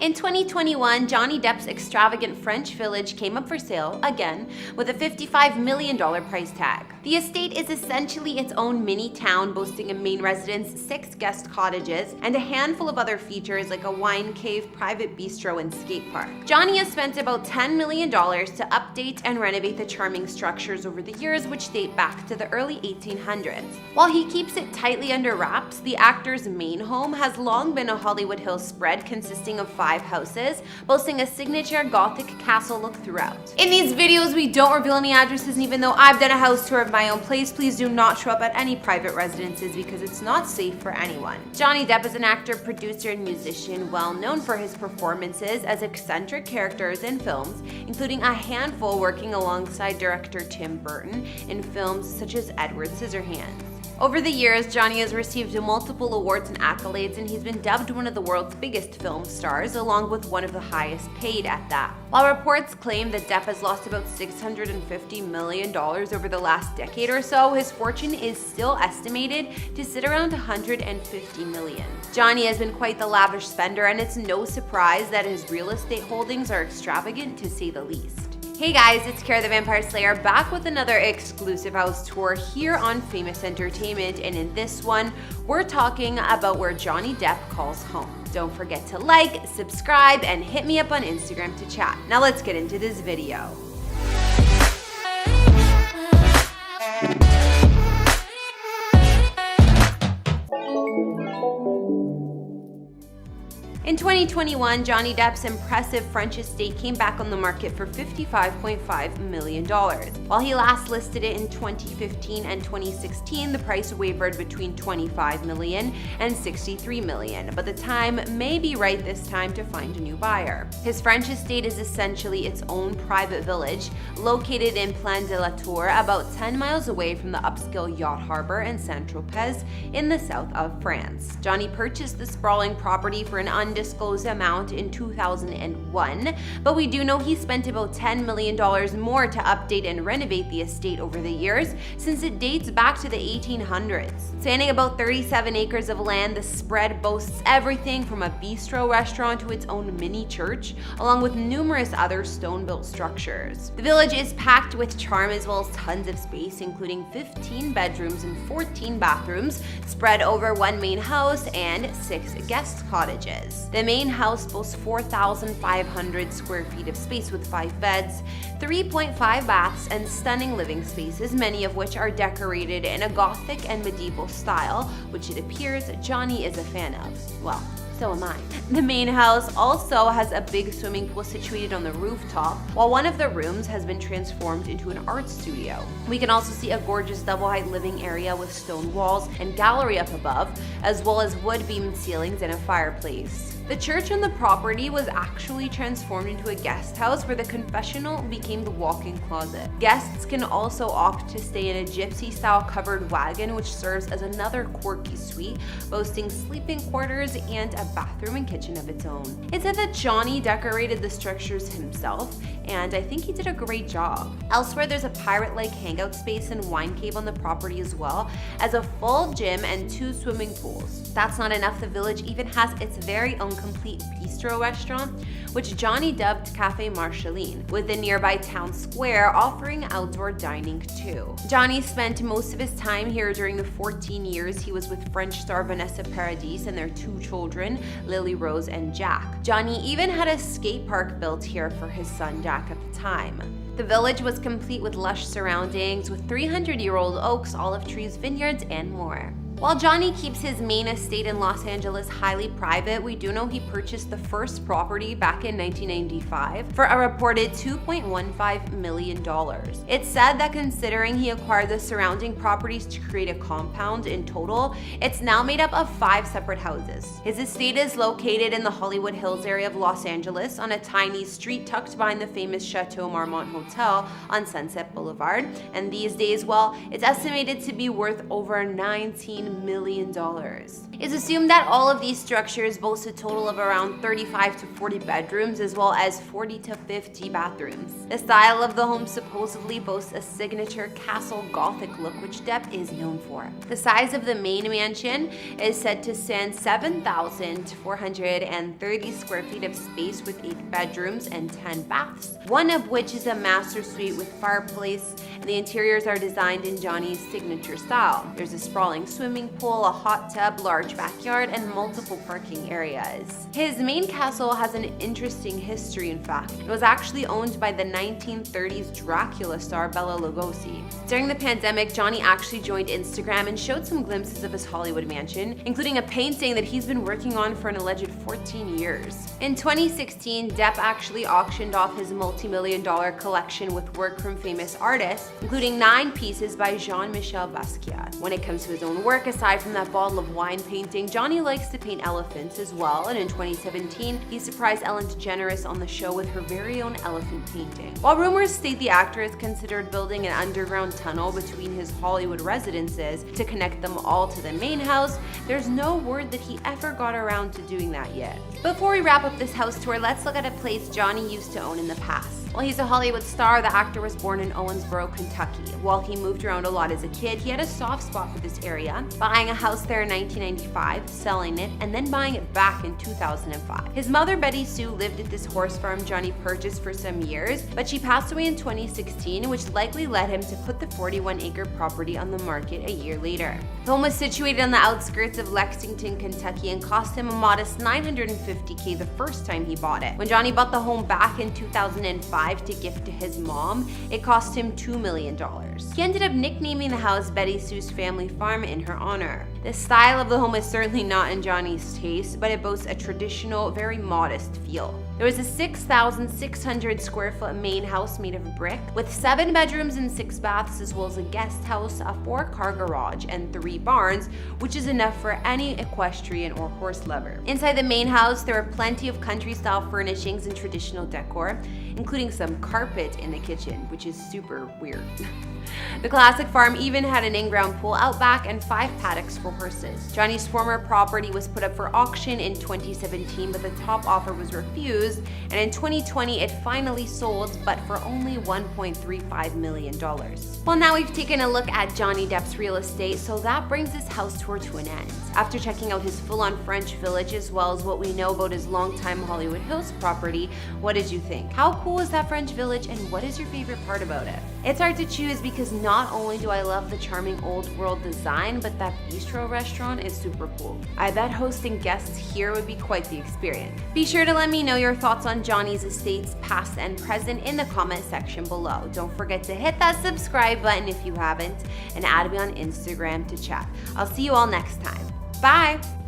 In 2021, Johnny Depp's extravagant French village came up for sale again with a $55 million price tag. The estate is essentially its own mini town, boasting a main residence, 6 guest cottages, and a handful of other features like a wine cave, private bistro, and skate park. Johnny has spent about $10 million to update and renovate the charming structures over the years, which date back to the early 1800s. While he keeps it tightly under wraps, the actor's main home has long been a Hollywood Hills spread consisting of 5 houses, boasting a signature Gothic castle look throughout. In these videos, we don't reveal any addresses, and even though I've done a house tour of my own place, please do not show up at any private residences because it's not safe for anyone. Johnny Depp is an actor, producer, and musician well known for his performances as eccentric characters in films, including a handful working alongside director Tim Burton in films such as Edward Scissorhands. Over the years, Johnny has received multiple awards and accolades, and he's been dubbed one of the world's biggest film stars, along with one of the highest paid at that. While reports claim that Depp has lost about $650 million over the last decade or so, his fortune is still estimated to sit around $150 million. Johnny has been quite the lavish spender, and it's no surprise that his real estate holdings are extravagant to say the least. Hey guys, it's Kara the Vampire Slayer back with another exclusive house tour here on Famous Entertainment, and in this one, we're talking about where Johnny Depp calls home. Don't forget to like, subscribe, and hit me up on Instagram to chat. Now let's get into this video. In 2021, Johnny Depp's impressive French estate came back on the market for $55.5 million. While he last listed it in 2015 and 2016, the price wavered between $25 million and $63 million, but the time may be right this time to find a new buyer. His French estate is essentially its own private village, located in Plan de la Tour, about 10 miles away from the upscale yacht harbor in Saint-Tropez in the south of France. Johnny purchased the sprawling property for an undisclosed amount in 2001, but we do know he spent about $10 million more to update and renovate the estate over the years, since it dates back to the 1800s. Spanning about 37 acres of land, the spread boasts everything from a bistro restaurant to its own mini church, along with numerous other stone-built structures. The village is packed with charm as well as tons of space, including 15 bedrooms and 14 bathrooms spread over 1 main house and 6 guest cottages. The main house boasts 4,500 square feet of space with 5 beds, 3.5 baths, and stunning living spaces, many of which are decorated in a Gothic and medieval style, which it appears Johnny is a fan of. Well, so am I. The main house also has a big swimming pool situated on the rooftop, while one of the rooms has been transformed into an art studio. We can also see a gorgeous double-height living area with stone walls and gallery up above, as well as wood-beamed ceilings and a fireplace. The church on the property was actually transformed into a guest house where the confessional became the walk-in closet. Guests can also opt to stay in a gypsy-style covered wagon, which serves as another quirky suite, boasting sleeping quarters and a bathroom and kitchen of its own. It said that Johnny decorated the structures himself, and I think he did a great job. Elsewhere, there's a pirate-like hangout space and wine cave on the property, as well as a full gym and 2 swimming pools. That's not enough, the village even has its very own complete bistro restaurant, which Johnny dubbed Café Marchaline, with the nearby town square offering outdoor dining too. Johnny spent most of his time here during the 14 years he was with French star Vanessa Paradis and their 2 children, Lily Rose and Jack. Johnny even had a skate park built here for his son Jack at the time. The village was complete with lush surroundings, with 300-year-old oaks, olive trees, vineyards, and more. While Johnny keeps his main estate in Los Angeles highly private, we do know he purchased the first property back in 1995 for a reported $2.15 million. It's said that considering he acquired the surrounding properties to create a compound in total, it's now made up of 5 separate houses. His estate is located in the Hollywood Hills area of Los Angeles on a tiny street tucked behind the famous Chateau Marmont Hotel on Sunset Boulevard, and these days, well, it's estimated to be worth over $19 $15 million. It's assumed that all of these structures boast a total of around 35 to 40 bedrooms as well as 40 to 50 bathrooms. The style of the home supposedly boasts a signature castle Gothic look, which Depp is known for. The size of the main mansion is said to stand 7,430 square feet of space with 8 bedrooms and 10 baths, one of which is a master suite with fireplace, and the interiors are designed in Johnny's signature style. There's a sprawling swimming pool, a hot tub, large backyard, and multiple parking areas. His main castle has an interesting history, in fact. It was actually owned by the 1930s Dracula star Bela Lugosi. During the pandemic, Johnny actually joined Instagram and showed some glimpses of his Hollywood mansion, including a painting that he's been working on for an alleged 14 years. In 2016, Depp actually auctioned off his multi-million-dollar collection with work from famous artists, including 9 pieces by Jean-Michel Basquiat. When it comes to his own work, aside from that bottle of wine painting, Johnny likes to paint elephants as well, and in 2017, he surprised Ellen DeGeneres on the show with her very own elephant painting. While rumors state the actor has considered building an underground tunnel between his Hollywood residences to connect them all to the main house, there's no word that he ever got around to doing that yet. Before we wrap up this house tour, let's look at a place Johnny used to own in the past. While he's a Hollywood star, the actor was born in Owensboro, Kentucky. While he moved around a lot as a kid, he had a soft spot for this area, buying a house there in 1995, selling it, and then buying it back in 2005. His mother, Betty Sue, lived at this horse farm Johnny purchased for some years, but she passed away in 2016, which likely led him to put the 41-acre property on the market a year later. The home was situated on the outskirts of Lexington, Kentucky, and cost him a modest $950K the first time he bought it. When Johnny bought the home back in 2005 to gift to his mom, it cost him $2 million. He ended up nicknaming the house Betty Sue's Family Farm in her honor. The style of the home is certainly not in Johnny's taste, but it boasts a traditional, very modest feel. There was a 6,600 square foot main house made of brick with 7 bedrooms and 6 baths, as well as a guest house, a 4-car garage, and 3 barns, which is enough for any equestrian or horse lover. Inside the main house, there are plenty of country-style furnishings and traditional decor, including some carpet in the kitchen, which is super weird. The classic farm even had an in-ground pool out back and 5 paddocks for horses. Johnny's former property was put up for auction in 2017, but the top offer was refused, and in 2020 it finally sold, but for only $1.35 million. Well, now we've taken a look at Johnny Depp's real estate, so that brings this house tour to an end. After checking out his full-on French village as well as what we know about his longtime Hollywood Hills property, what did you think? How cool is that French village, and what is your favorite part about it? It's hard to choose because not only do I love the charming old world design, but that bistro restaurant is super cool. I bet hosting guests here would be quite the experience. Be sure to let me know your thoughts on Johnny's estates, past and present, in the comment section below. Don't forget to hit that subscribe button if you haven't, and add me on Instagram to chat. I'll see you all next time. Bye!